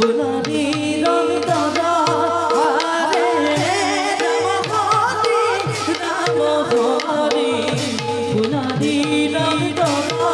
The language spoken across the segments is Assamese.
ফুলনি রং দাদা হরে রাম হরি ফুলনি রং দাদা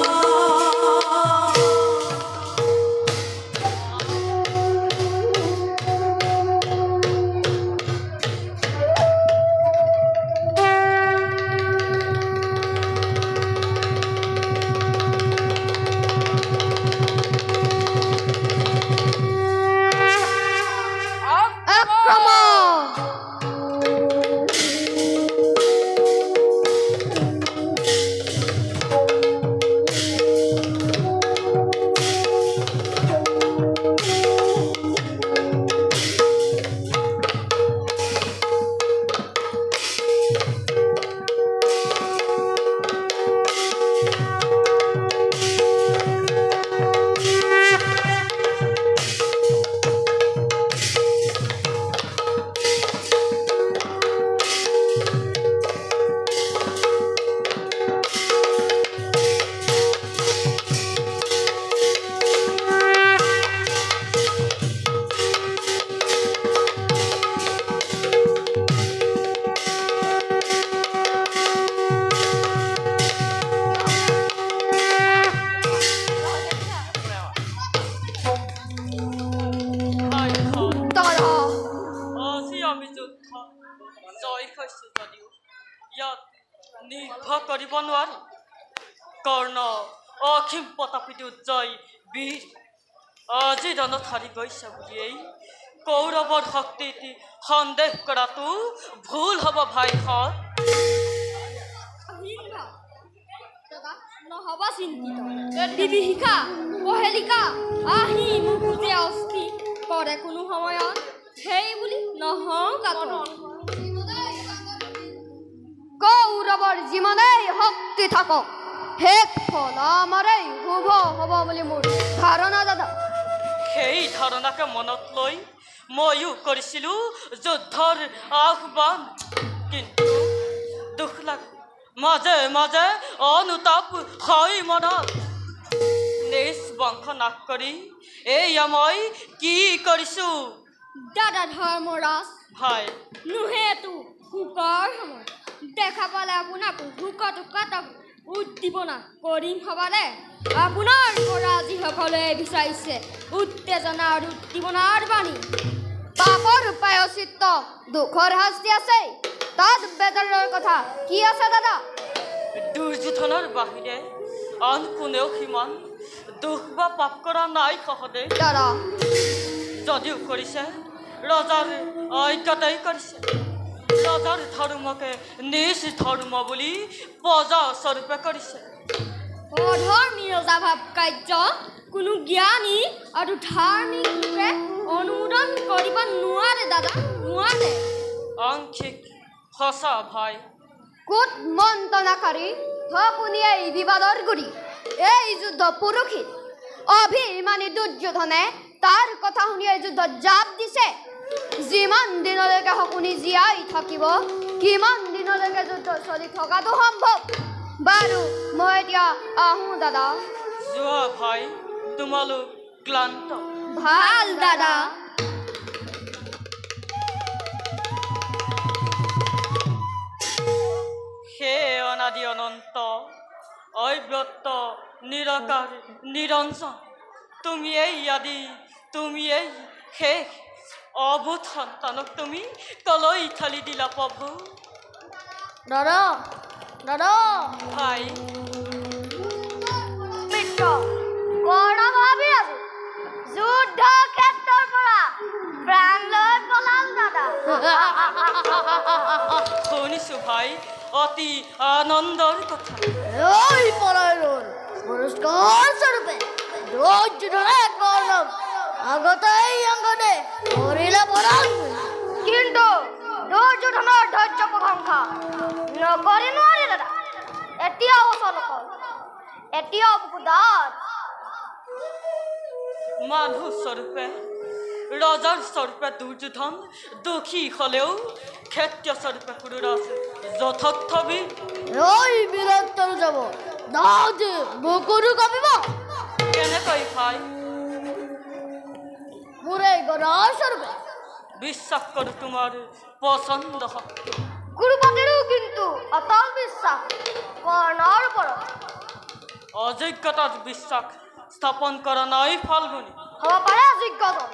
কর্ণ অখিম প্রতাপিত জয় বীর আজি রণত হারি গৈছে বুলি কৌরবর শক্তি সন্দেহ কৰাটো ভুল হব ভাইহঁত নহব চিন্তিত বিভীষিকা পহেলিকা আহি মোক বুজে অস্থি কৰে কোনো সময়ত সেই বুলি নহওঁ কাতৰ কৌৰৱৰ যিমানেই শক্তি থাকক শেষ ফল আমাৰেই শুভ হ'ব বুলি মোৰ ধাৰণা দাদা সেই ধাৰণাকে মনত লৈ ময়ো কৰিছিলো যুদ্ধৰ আহ্বান কিন্তু দুখ লাগে মাজে মাজে অনুতাপ হয় মনত নিজ বংশ নাশ কৰি এয়া মই কি কৰিছো দাদা ধৰ্মৰাজ ভাই নোহেতু হুকৰ সময় দেখা পালে আপোনাক হুকটো কাটক উদ্দীপনা কৰিম হবানে আপোনাৰ পৰা যিসকলে বিচাৰিছে উত্তেজনা আৰু উদ্দীপনাৰ বাণী পাপৰ উপায়চিত্ত দুখৰ শাস্তি আছে তাত বেদৰৰ কথা কি আছে দাদা দুৰ্যোধনৰ বাহিৰে আন কোনেও সিমান দুখ বা পাপ কৰা নাই সহদে দাদা যদিও কৰিছে ৰজাৰ ঐক্যতাই কৰিছে ৰজাৰ ধৰ্মকে নিজ ধৰ্ম বুলি পূজা স্বৰূপে কৰিছে অধৰ্মী ৰজা ভাৱ কাৰ্য কোনো জ্ঞানী আৰু ধাৰ্মিক লোকে অনুমোদন কৰিব নোৱাৰে দাদা নোৱাৰে আংশিক সঁচা ভাই কোট মন্ত্ৰণাকাৰী আপুনি এই বিবাদৰ গুৰি এই যুদ্ধ পুৰুষিত অভিমানী দুৰ্যোধনে তাৰ কথা শুনি এই যুদ্ধত জাপ দিছে যিমান দিনলৈকে আপুনি জীয়াই থাকিব কিমান দিনলৈকে যুদ্ধ চলি থকাটো সম্ভৱ বাৰু মই এতিয়া আহোঁ দাদা যোৱা ভাই তোমালোক ক্লান্ত ভাল দাদা হে অনাদি অনন্ত অব্যক্ত নিৰাকাৰ নিৰঞ্জন তুমি এই আদি তুমি এই শেষ অবুধ সন্তানক তুমি কলৈ ঠালি দিলা প্ৰভু দাদা দাদা ভাই মিত্ৰ কৰ্ণ ভাবি আছো যুদ্ধ ক্ষেত্ৰৰ পৰা প্ৰাণ লৈ পলাল দাদা শুনিছো ভাই অতি আনন্দৰ কথা এই পলায়নৰ পুৰস্কাৰ স্বৰূপে দুৰ্যোধনে কৰ্ণক আগতেই অংগনে কৰিলে পৰাণ কিন্তু দুৰ্যোধনৰ ধৈৰ্য প্ৰশংসা নকৰি নোৱাৰি দাদা এতিয়াও চলক এতিয়াও বুকুদাত মানুহ স্বৰূপে ৰজাৰ স্বৰূপে দুৰ্যোধন দুখী হলেও ক্ষেত্ৰীয় স্বৰূপে পুৰুৰাজ যথাৰ্থ বীৰ এই বীৰত্বৰ যাব দাদে বকুৰু কমিব কেনেকৈ ভাই মোৰ গদাৰ স্বৰূপে বিশ্বাস কৰোঁ তোমাৰ পচন্দ শক্তি গুৰুপতিৰো কিন্তু অটল বিশ্বাস কৰ্ণৰ ওপৰত অযোগ্যতাত বিশ্বাস স্থাপন কৰা নাই ফাল্গুনী হ'ব পাৰে অযোগ্যজন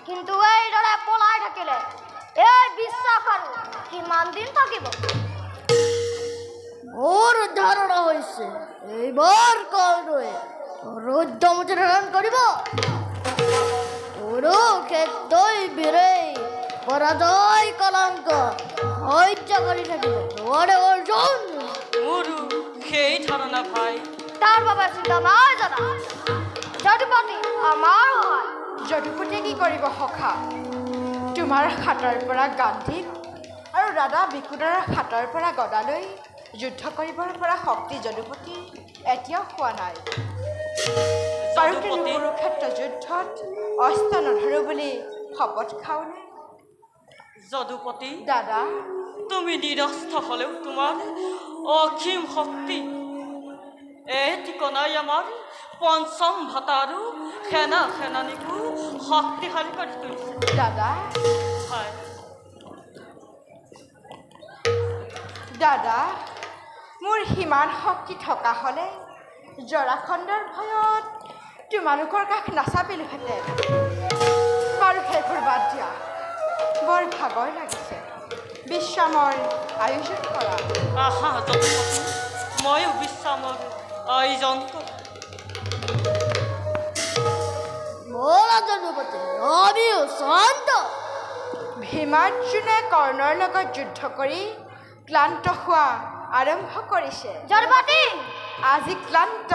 কিন্তু এইদৰে পলাই থাকিলে এই বিশ্বাস আৰু কিমান দিন থাকিব মোৰ ধাৰণা হৈছে এইবাৰ কৰ্ণই ৰুদ্ৰমূৰ্তি ধাৰণ কৰিব কুৰুক্ষেত্ৰই বীৰেই পৰাজয় কলংক সহ্য কৰি থাকিব নোৱাৰে অৰ্জুন মোৰো সেই ধাৰণা ভাই তাৰ বাবে চিন্তা নাই জানা যদুপতি আমাৰ সহায় যদুপতিয়ে কি কৰিব সখা তোমাৰ হাতৰ পৰা গান্ধীক আৰু দাদা বিকুদাৰৰ হাতৰ পৰা গদালৈ যুদ্ধ কৰিবৰ পৰা শক্তি যদুপতি এতিয়াও হোৱা নাই বাৰু কুৰুক্ষেত্ৰ যুদ্ধত অস্ত্ৰ নধৰো বুলি শপত খাওঁনে যদুপতি দাদা তুমি নিৰস্ত হ'লেও তোমাৰ অসীম শক্তি এই ঠিকনাই আমাৰ পঞ্চম ভাতা আৰু সেনা সেনানীকো শক্তিশালী কৰি তুলিছে দাদা হয় দাদা মোৰ সিমান শক্তি থকা হ'লে জৰাখণ্ডৰ ভয়ত তোমালোকৰ কাষ নাচাপিলোহেঁতেন বাৰু সেইবোৰ বাদ দিয়া বৰ ভাগৰ লাগিছে বিশ্ৰামৰ আয়োজন কৰা আহা যদুপতি ময়ো বিশ্ৰামৰ আয়োজন কৰোঁ ব'লা যদুপতি আমিও শান্ত ভীমাৰ্জুনে কৰ্ণৰ লগত যুদ্ধ কৰি ক্লান্ত হোৱা আৰম্ভ কৰিছে যদুপতি আজি ক্লান্ত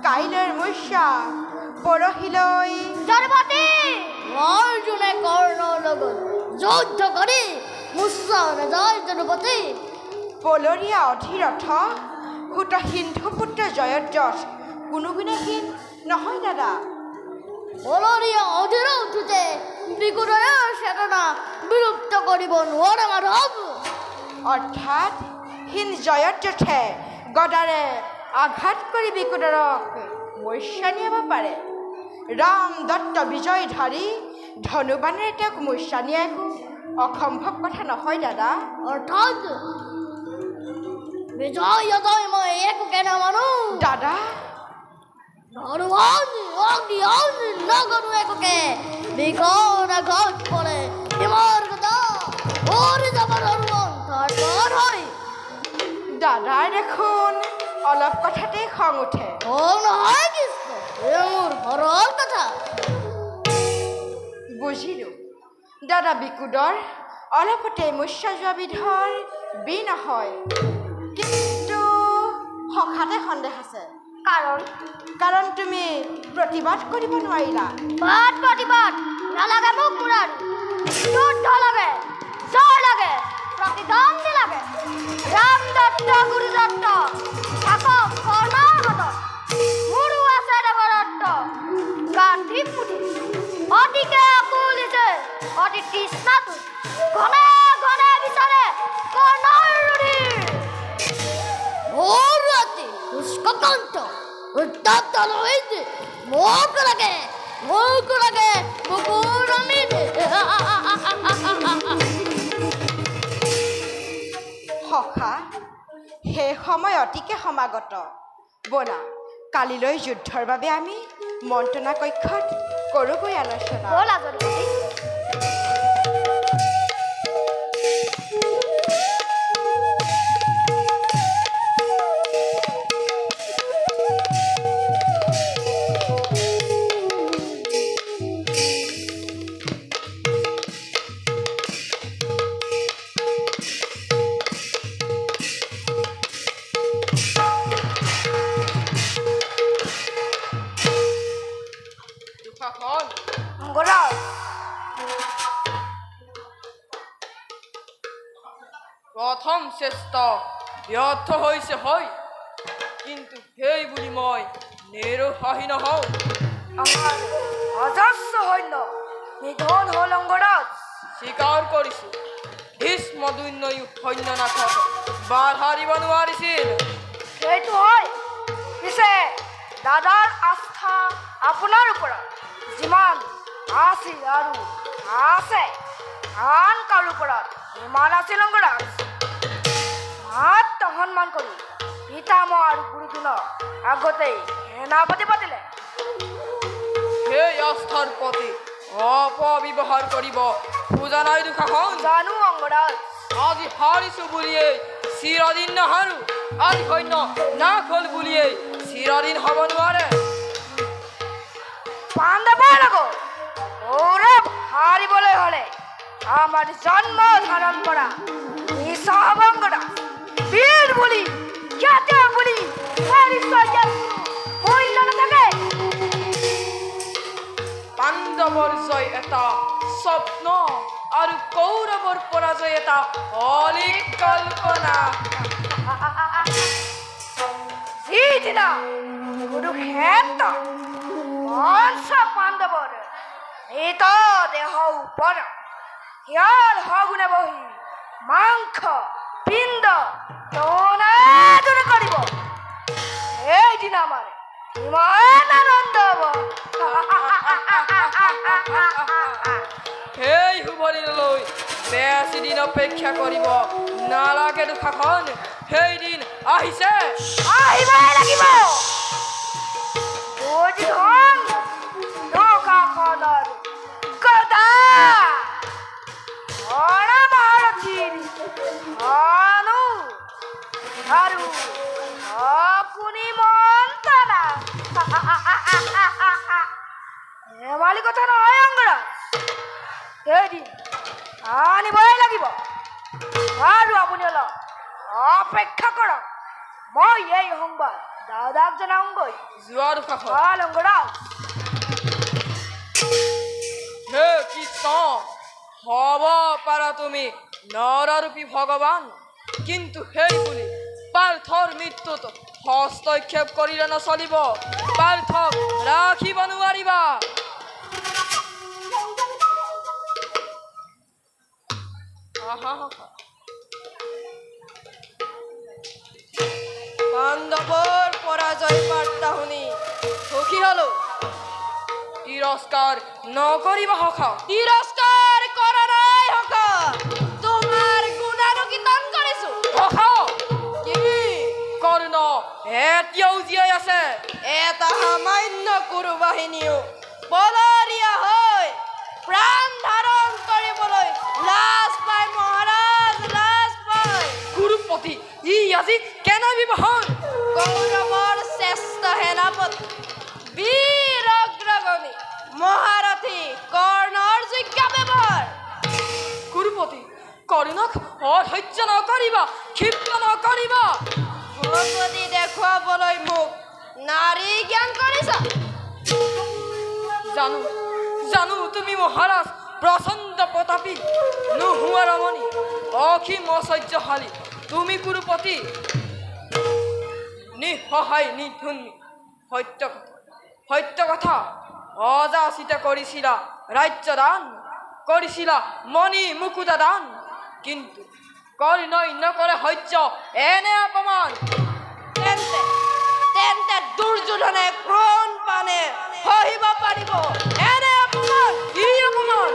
কাইলৈৰ মূৰ্ছা পৰহিলৈ যদুপতি অৰ্জুনে কৰ্ণৰ লগত যুদ্ধ কৰি মূৰ্ছা নাযায় যদুপতি পলৰীয়া অধিৰথ সুত সিন্ধুপুত্ৰ জয়দ্ৰথ কোনো গুণহীন নহয় দাদা বলৰীয়া অধিৰথে বিকুদৰৰ চেতনা বিলুপ্ত কৰিব নোৱাৰে মাধৱ অৰ্থাৎ হীন জয়দ্ৰথে গদাৰে আঘাত কৰি বিকুদৰক মূৰ্ছা নিয়াব পাৰে ৰাম দত্ত বিজয়ধাৰী ধনুবানেৰে তেওঁক মূৰ্ছা নিয়াটো অসম্ভৱ কথা নহয় দাদা অৰ্থাৎ বিজয় অজয় মই একোকে নামানো দাদা নগৰু একোকে বিকট আঘাত পৰে ইমাৰ কথা ভৰি যাব হয় দাদাৰ দেখোন অলপ কথাতেই খং উঠে নহয় কৃষ্ণ মোৰ ঘৰৰ কথা বুজিলোঁ দাদা বিকুদৰ অলপতে মূৰ্ছা যোৱা বিধৰ বি নহয় কিন্তু সখাতে সন্দেহ আছে কাৰণ তুমি প্ৰতিবাদ কৰিব নোৱাৰিলা প্ৰতিবাদ নালাগে মোক মুৰাৰী যুদ্ধ লাগে জয় লাগে প্ৰতিদ্বন্দ্বী লাগে ৰাম দত্ত গুৰু দত্ত থাকক কৰ্ণৰ হাতত মোৰো আছে দেৱদত্ত গান্ধীক পুতি অতিকে আকুলিছে অতি তৃষ্ণাটো ঘনে ঘনে বিচাৰে কৰ্ণৰ ৰুধিৰ মোৰ ৰাতি পুষ্পকান্ত উত্তপ্ত নহৈছে মোক লাগে বুকুৰ অমিত সখা সেই সময় অতিকে সমাগত ব'লা কালিলৈ যুদ্ধৰ বাবে আমি মন্ত্ৰণা কক্ষত কৰোঁগৈ আলোচনা ব'লা যদুপতি প্ৰথম চেষ্টা ব্যৰ্থ হৈছে হয় কিন্তু সেই বুলি মই নিৰুৎসাহী নহওঁ আমাৰ অজস্ৰ সৈন্য নিধন হ'ল অংগৰাজ স্বীকাৰ কৰিছোঁ ভীষ্ম দুৰ্ণয়ো সৈন্যনাথক বাধা দিব নোৱাৰিছিল সেইটো হয় পিছে দাদাৰ আস্থা আপোনাৰ ওপৰত যিমান আছিল আৰু আছে আন কাৰো ওপৰত ইমান আছিল অংগৰাজ মাত্ৰ সন্মান কৰি পিতামহ আৰু গুৰুজনক আগতেই সেনাপতি পাতিলে সেই আস্থাৰ প্ৰতি অপব্যৱহাৰ কৰিব খোজা নাই দুশাসন জানো অংগৰাজ আজি হাৰিছো বুলিয়েই চিৰদিন নাহাৰো আজি সৈন্য নাশ হ'ল বুলিয়েই চিৰদিন হ'ব নোৱাৰে পাণ্ডৱৰ লগত কৌৰৱ হাৰিবলৈ হ'লে আমাৰ জন্ম ধাৰণ কৰা নিঃসহবংগৰাজ বীৰ বুলি খ্যাত বুলি পৰিচয় মূল্য নাথাকে পাণ্ডৱৰ জয় এটা স্বপ্ন আৰু কৌৰৱৰ পৰাজয় এটা অলিক কল্পনা যিদিনা কুৰুক্ষেত্ৰ পঞ্চ পাণ্ডৱৰ মৃত দেহ ওপৰত শিয়াল সগুণে বহি মাংস পিণ্ড টনাটন কৰিব সেইদিনা আমাৰ ইমান আনন্দ হ'ব সেই শুভ দিনলৈ বেছি দিন অপেক্ষা কৰিব নালাগে দুশাসন সেই দিন আহিছে আহিবই লাগিব দুৰ্যোধন দুঃশাসনৰ গদা মহাৰথীৰ ধনু আৰু আপুনি মন্ত্ৰণা ধেমালি কথা নহয় অংগৰাজ সেইদিন আনিবই লাগিব আৰু আপুনি অলপ অপেক্ষা কৰক মই এই সংবাদ দাদাক জনাওঁগৈ যোৱা দুশাসন ভাল অংগৰাজ হে কৃষ্ণ হ'ব পাৰা তুমি নৰৰূপী ভগৱান কিন্তু সেই বুলি পাৰ্থৰ মৃত্যুত হস্তক্ষেপ কৰিলে নচলিব পাৰ্থক ৰাখিব নোৱাৰিবা পাণ্ডৱৰ পৰাজয় বাৰ্তা শুনি সুখী হলো তিৰস্কাৰ নকৰিবা সখা তিৰস্কাৰ কৰা নাই সখা তোমাৰ গুণানুকীৰ্তন কৰিছো সখা কি কৰ্ণ এতিয়াও জীয়াই আছে এটা সামান্য কুৰু বাহিনীও বলৰীয়া হৈ প্ৰাণ ধাৰণ কৰিবলৈ লাজ পায় মহাৰাজ লাজ পায় গুৰুপতি ই আজি কেনে ব্যৱহাৰ কৌৰৱৰ শ্ৰেষ্ঠ সেনাপতি বীৰ অগ্ৰগণী মহাৰথী কৰ্ণৰ যোগ্য ব্যৱহাৰ গুৰুপতি কৰ্ণক অসহ্য নকৰিবা ক্ষিপ্ত নকৰিবা ভগৱতী দেখুৱাবলৈ মোক নাৰী জ্ঞান কৰিছা জানো জানো তুমি মহাৰাজ প্ৰচণ্ড প্ৰতাপী নোহোৱা ৰমণী অসীম ঐশ্বৰ্যশালী তুমি গুৰুপতি নিঃসহায় নিধুনী সত্য কথা অযাচিত কৰিছিলা ৰাজ্য দান কৰিছিলা মণি মুকুতা দান কিন্তু কৰ্ণই নকৰে সহ্য এনে অপমান তেন্তে দুৰ্যোধনে ক্ৰোণ পানে সহিব পাৰিব এনে অপমান কি অপমান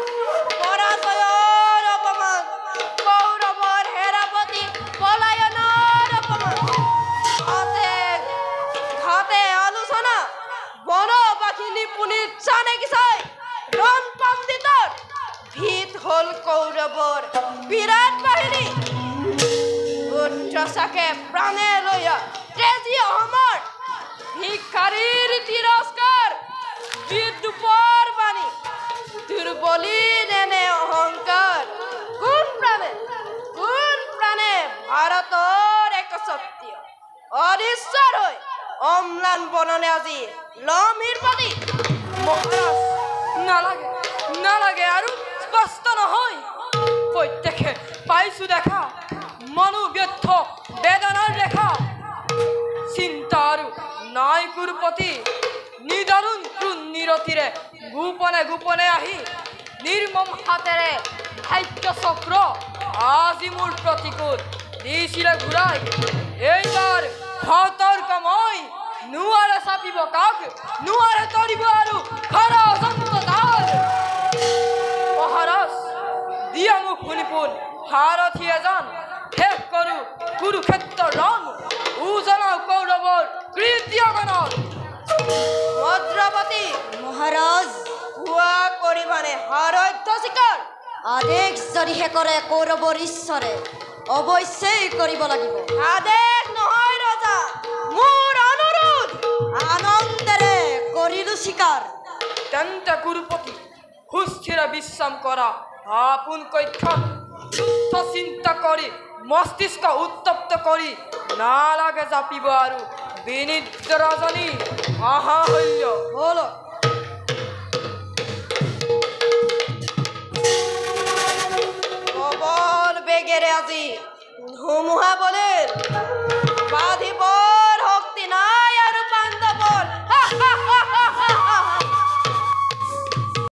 পৰাজয়ৰ অপমান কৌৰৱৰ হেৰাপতি পলায়নৰ অপমান ঘাতে আলোচনা বনবাসিনী পুনিত জানে কি চাই ৰণ পণ্ডিতৰ ভিত হল কৌৰৱৰ বিৰাট বাহিনী পুত্ৰ চাকে প্ৰাণে লৈ তেজী অসমৰ ভিক্ষাৰীৰ তিৰস্কাৰ বিদ্ৰুপৰ বাণী দুৰ্বলী নেনে অহংকাৰ কোন প্ৰাণে ভাৰতৰ একচ্ছত্ৰীয় অদৃশ্বৰ হৈ অম্লান বননে আজি লমিৰ প্ৰতি মহাৰাজ নালাগে নালাগে আৰু স্পষ্ট নহয় প্ৰত্যেকে পাইছো দেখা মনোব্যৰ্থ বেদনাৰ ৰেখা চিন্তা আৰু নাই গুৰুপতি নিদাৰুণ ক্ৰোণ নিৰতিৰে গোপনে গোপনে আহি নিৰ্মম হাতেৰে ভাগ্য চক্ৰ আজি মোৰ প্ৰতিকূল দিছিলে ঘূৰাই এইবাৰ সতৰ্ক মই নোৱাৰে চাপিব কাক নোৱাৰে তৰিব আৰু খৰা অজন্ত মহাৰথী এজন শেষ কৰোঁ কুৰুক্ষেত্ৰৰ ৰণ উজলাও কৌৰৱৰ কৃত্যগণত ভদ্ৰপতি মহাৰাজ কোৱা কৰিবানে সাৰথ্য স্বীকাৰ আদেশ যদিহে কৰে কৌৰৱৰ ঈশ্বৰে অৱশ্যেই কৰিব লাগিব আদেশ নহয় ৰজা মোৰ অনুৰোধ আনন্দেৰে কৰিলো স্বীকাৰ তেন্তে কুৰুপতি সুস্থিৰে বিশ্ৰাম কৰা আপোন কক্ষত যুদ্ধ চিন্তা কৰি মস্তিষ্ক উত্তপ্ত কৰি নালাগে জাপিব আৰু বিনিদ্ৰ ৰজনী মহাশল্য হল প্ৰবল বেগেৰে আজি ধুমুহা বলে